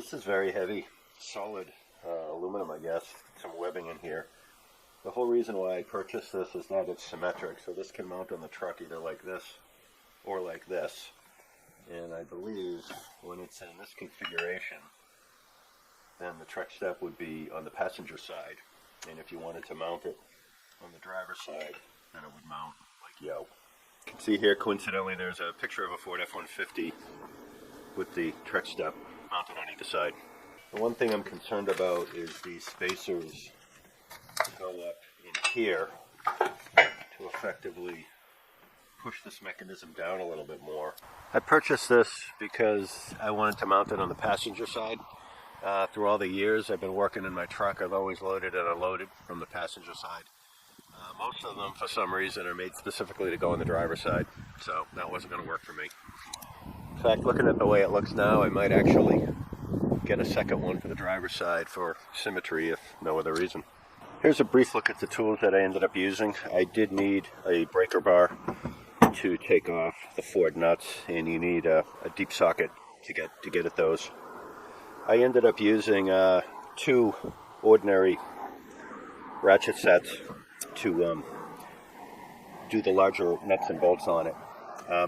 This is very heavy, solid aluminum, I guess. Some webbing in here. The whole reason why I purchased this is that it's symmetric, so this can mount on the truck either like this or like this. And I believe when it's in this configuration, then the Trekstep would be on the passenger side. And if you wanted to mount it on the driver's side, then it would mount like yo. You can see here, coincidentally, there's a picture of a Ford F150 with the TreckStep mounted on either side. The one thing I'm concerned about is the spacers go up in here to effectively push this mechanism down a little bit more. I purchased this because I wanted to mount it on the passenger side. Through all the years I've been working in my truck, I've always loaded and unloaded from the passenger side. Most of them, for some reason, are made specifically to go on the driver's side, so that wasn't going to work for me. In fact, looking at the way it looks now, I might actually get a second one for the driver's side for symmetry, if no other reason. Here's a brief look at the tools that I ended up using. I did need a breaker bar to take off the Ford nuts, and you need a deep socket to get at those. I ended up using 2 ordinary ratchet sets to do the larger nuts and bolts on it.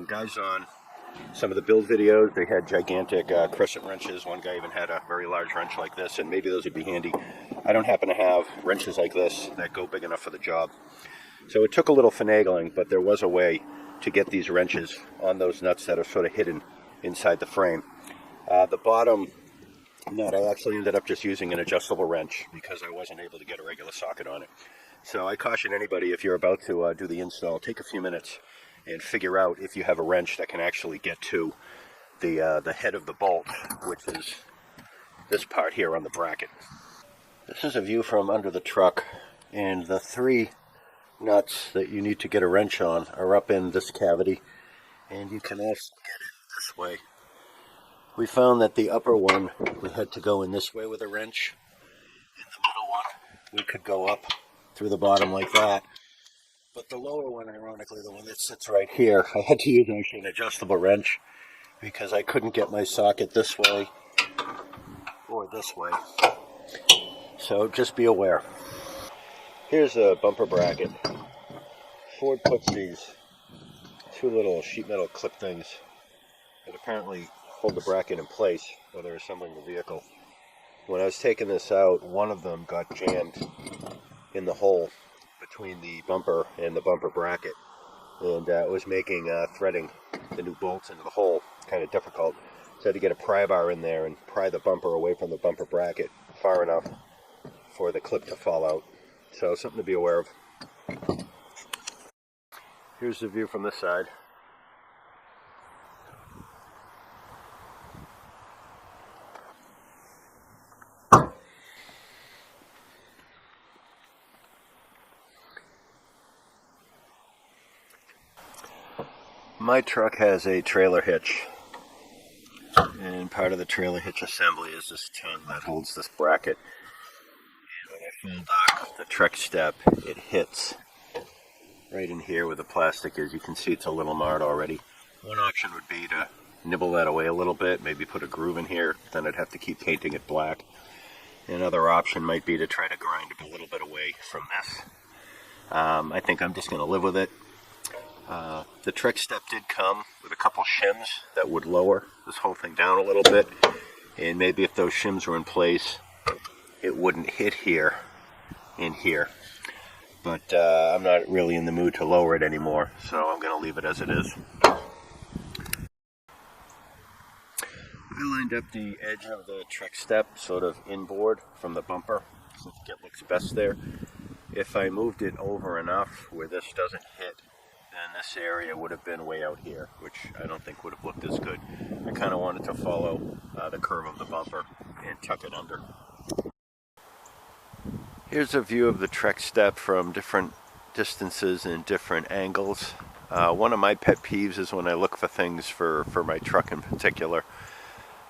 Guys on some of the build videos, they had gigantic crescent wrenches. One guy even had a very large wrench like this, and maybe those would be handy. I don't happen to have wrenches like this that go big enough for the job. So it took a little finagling, but there was a way to get these wrenches on those nuts that are sort of hidden inside the frame. The bottom nut, I actually ended up just using an adjustable wrench because I wasn't able to get a regular socket on it. So I caution anybody, if you're about to do the install, take a few minutes and figure out if you have a wrench that can actually get to the head of the bolt, which is this part here on the bracket. This is a view from under the truck, and the 3 nuts that you need to get a wrench on are up in this cavity, and you can also get it this way. We found that the upper one, we had to go in this way with a wrench, and the middle one, we could go up through the bottom like that. But the lower one, ironically, the one that sits right here, I had to use actually an adjustable wrench because I couldn't get my socket this way or this way. So just be aware. Here's a bumper bracket. Ford puts these 2 little sheet metal clip things that apparently hold the bracket in place while they're assembling the vehicle. When I was taking this out, one of them got jammed in the hole between the bumper and the bumper bracket, and it was making threading the new bolts into the hole kind of difficult. So I had to get a pry bar in there and pry the bumper away from the bumper bracket far enough for the clip to fall out. So something to be aware of. Here's the view from this side. My truck has a trailer hitch, and part of the trailer hitch assembly is this tongue that holds this bracket. And when I fold off the Trekstep, it hits right in here where the plastic is. You can see it's a little marred already. One option would be to nibble that away a little bit, maybe put a groove in here, then I'd have to keep painting it black. Another option might be to try to grind it a little bit away from this. I think I'm just going to live with it. The Trekstep did come with a couple shims that would lower this whole thing down a little bit, and maybe if those shims were in place it wouldn't hit here and here, but I'm not really in the mood to lower it anymore, so I'm going to leave it as it is. I lined up the edge of the Trekstep sort of inboard from the bumper, so I think it looks best there. If I moved it over enough where this doesn't hit, then this area would have been way out here, which I don't think would have looked as good. I kind of wanted to follow the curve of the bumper and tuck it under. Here's a view of the Trekstep from different distances and different angles. One of my pet peeves is when I look for things for my truck in particular.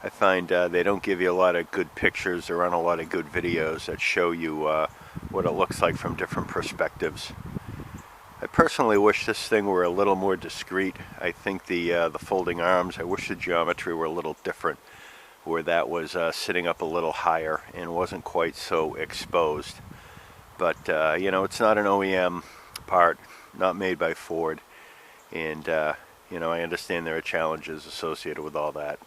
I find they don't give you a lot of good pictures or run a lot of good videos that show you what it looks like from different perspectives. I personally wish this thing were a little more discreet. I think the folding arms, I wish the geometry were a little different, where that was sitting up a little higher and wasn't quite so exposed. But you know, it's not an OEM part, not made by Ford, and you know, I understand there are challenges associated with all that.